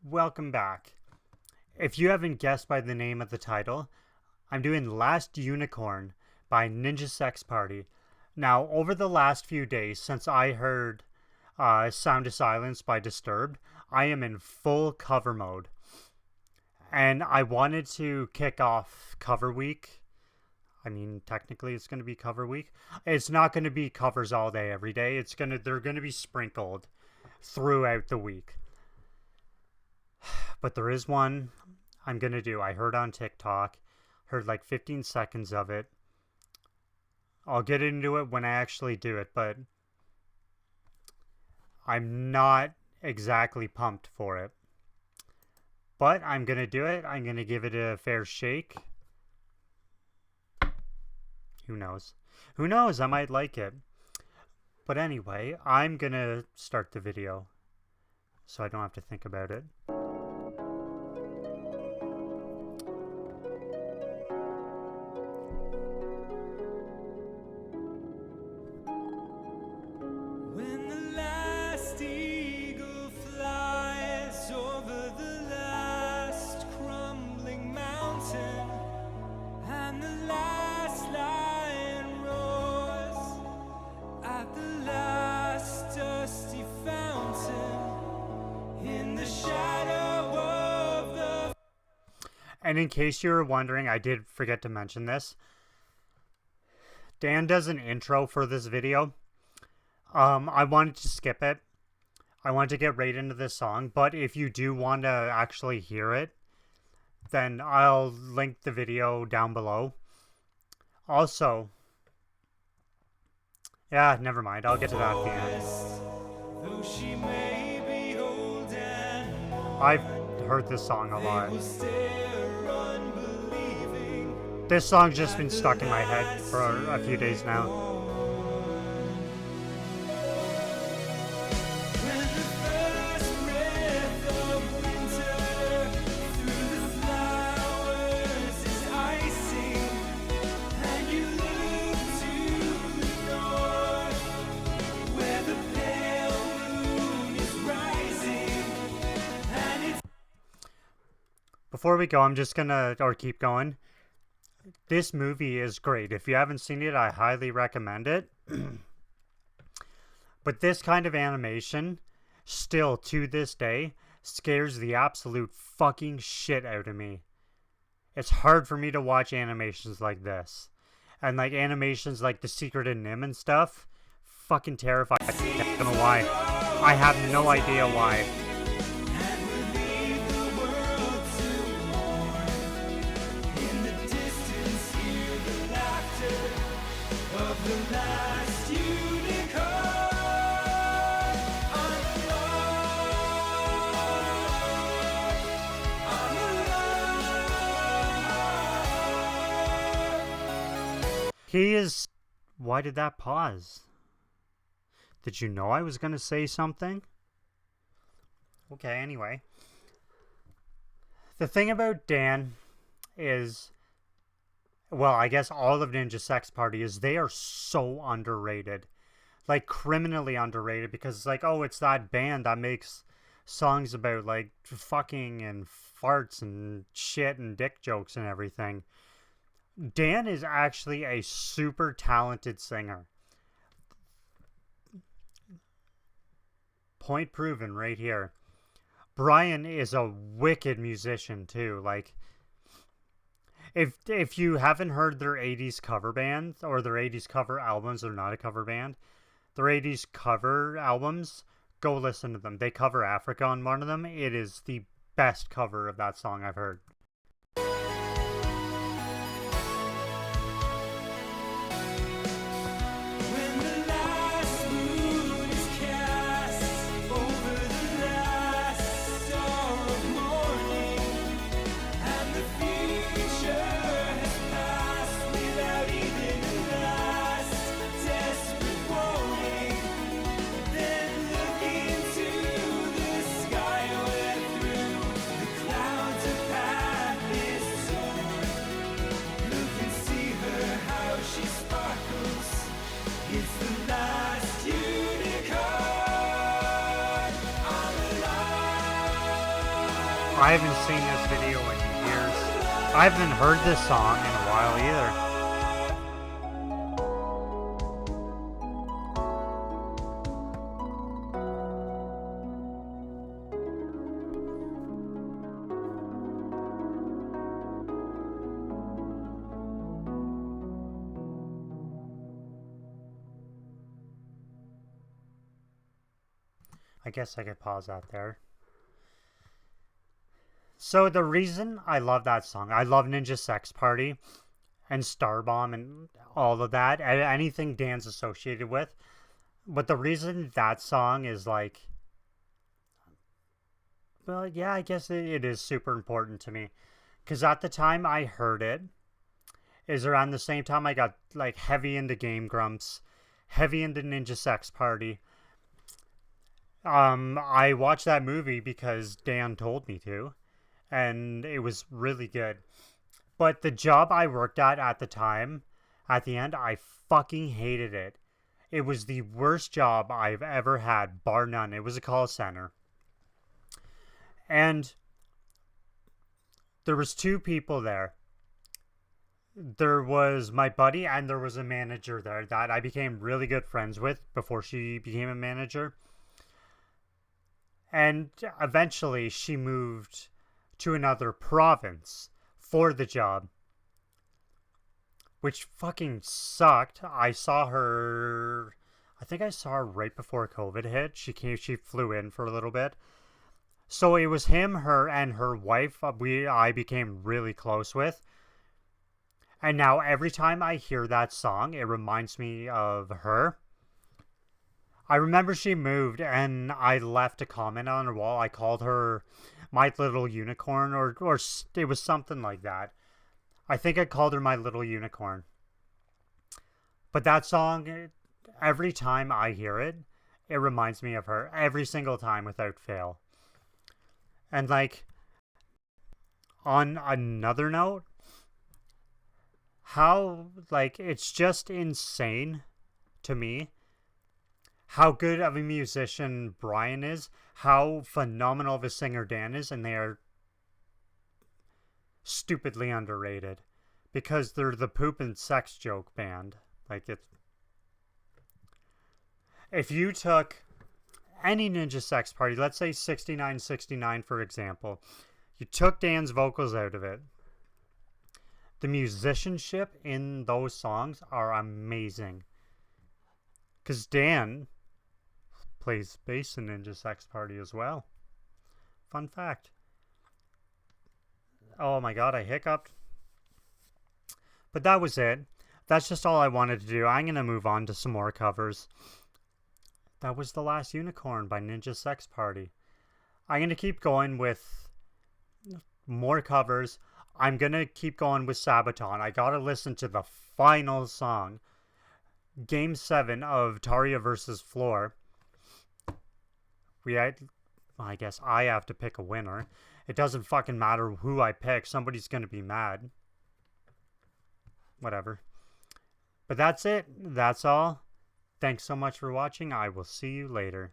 Welcome back. If you haven't guessed by the name of the title, I'm doing Last Unicorn by Ninja Sex Party. Now, over the last few days since I heard Sound of Silence by Disturbed, I am in full cover mode. And I wanted to kick off cover week. I mean, technically it's going to be cover week. It's not going to be covers all day every day. They're going to be sprinkled throughout the week. But there is one I'm going to do. I heard on TikTok, heard like 15 seconds of it. I'll get into it when I actually do it, but I'm not exactly pumped for it. But I'm going to do it. I'm going to give it a fair shake. Who knows? Who knows? I might like it. But anyway, I'm going to start the video so I don't have to think about it. And in case you were wondering, I did forget to mention this. Dan does an intro for this video. I wanted to skip it. I wanted to get right into this song. But if you do want to actually hear it, then I'll link the video down below. Also, yeah, never mind. I'll get to that at the end. I've heard this song a lot. This song's just been stuck in my head for a few days now. Before we go, I'm just gonna, or keep going. This movie is great. If you haven't seen it, I highly recommend it. But this kind of animation, still to this day, scares the absolute fucking shit out of me. It's hard for me to watch animations like this. And like animations like The Secret of Nim and stuff, fucking terrifying. I don't know why. I have no idea why. He is... Why did that pause? Did you know I was going to say something? Okay, anyway. The thing about Dan is... Well, I guess all of Ninja Sex Party is they are so underrated. Like, criminally underrated. Because it's like, oh, it's that band that makes songs about, like, fucking and farts and shit and dick jokes and everything. Dan is actually a super talented singer. Point proven right here. Brian is a wicked musician too. Like, if you haven't heard their 80s cover band or their 80s cover albums, they're not a cover band. Their 80s cover albums, go listen to them. They cover Africa on one of them. It is the best cover of that song I've heard. I haven't seen this video in years. I haven't heard this song in a while either. I guess I could pause that there. So the reason I love that song, I love Ninja Sex Party and Starbomb and all of that, anything Dan's associated with. But the reason that song is like, well, yeah, I guess it is super important to me. Because at the time I heard it, is around the same time I got like heavy into Game Grumps, heavy into Ninja Sex Party. I watched that movie because Dan told me to, and it was really good. But the job I worked at the time, at the end, I fucking hated it. It was the worst job I've ever had, bar none. It was a call center. And there was two people there. There was my buddy and there was a manager there that I became really good friends with before she became a manager. And eventually she moved to another province for the job, which fucking sucked. I saw her, I think I saw her right before COVID hit. She flew in for a little bit. So it was him, her, and her wife I became really close with. And now every time I hear that song, it reminds me of her. I remember she moved and I left a comment on her wall. I called her My Little Unicorn, or it was something like that. I think I called her My Little Unicorn. But that song, every time I hear it, it reminds me of her. Every single time without fail. And like, on another note, how, like, it's just insane to me how good of a musician Brian is, how phenomenal of a singer Dan is, and they are stupidly underrated because they're the poop and sex joke band. Like, it's, if you took any Ninja Sex Party, let's say 6969 for example, you took Dan's vocals out of it, the musicianship in those songs are amazing. Because Dan plays bass in Ninja Sex Party as well. Fun fact. Oh my god, I hiccuped. But that was it. That's just all I wanted to do. I'm going to move on to some more covers. That was The Last Unicorn by Ninja Sex Party. I'm going to keep going with more covers. I'm going to keep going with Sabaton. I got to listen to the final song. Game 7 of Taria vs. Floor. I guess I have to pick a winner. It doesn't fucking matter who I pick. Somebody's going to be mad. Whatever. But that's it. That's all. Thanks so much for watching. I will see you later.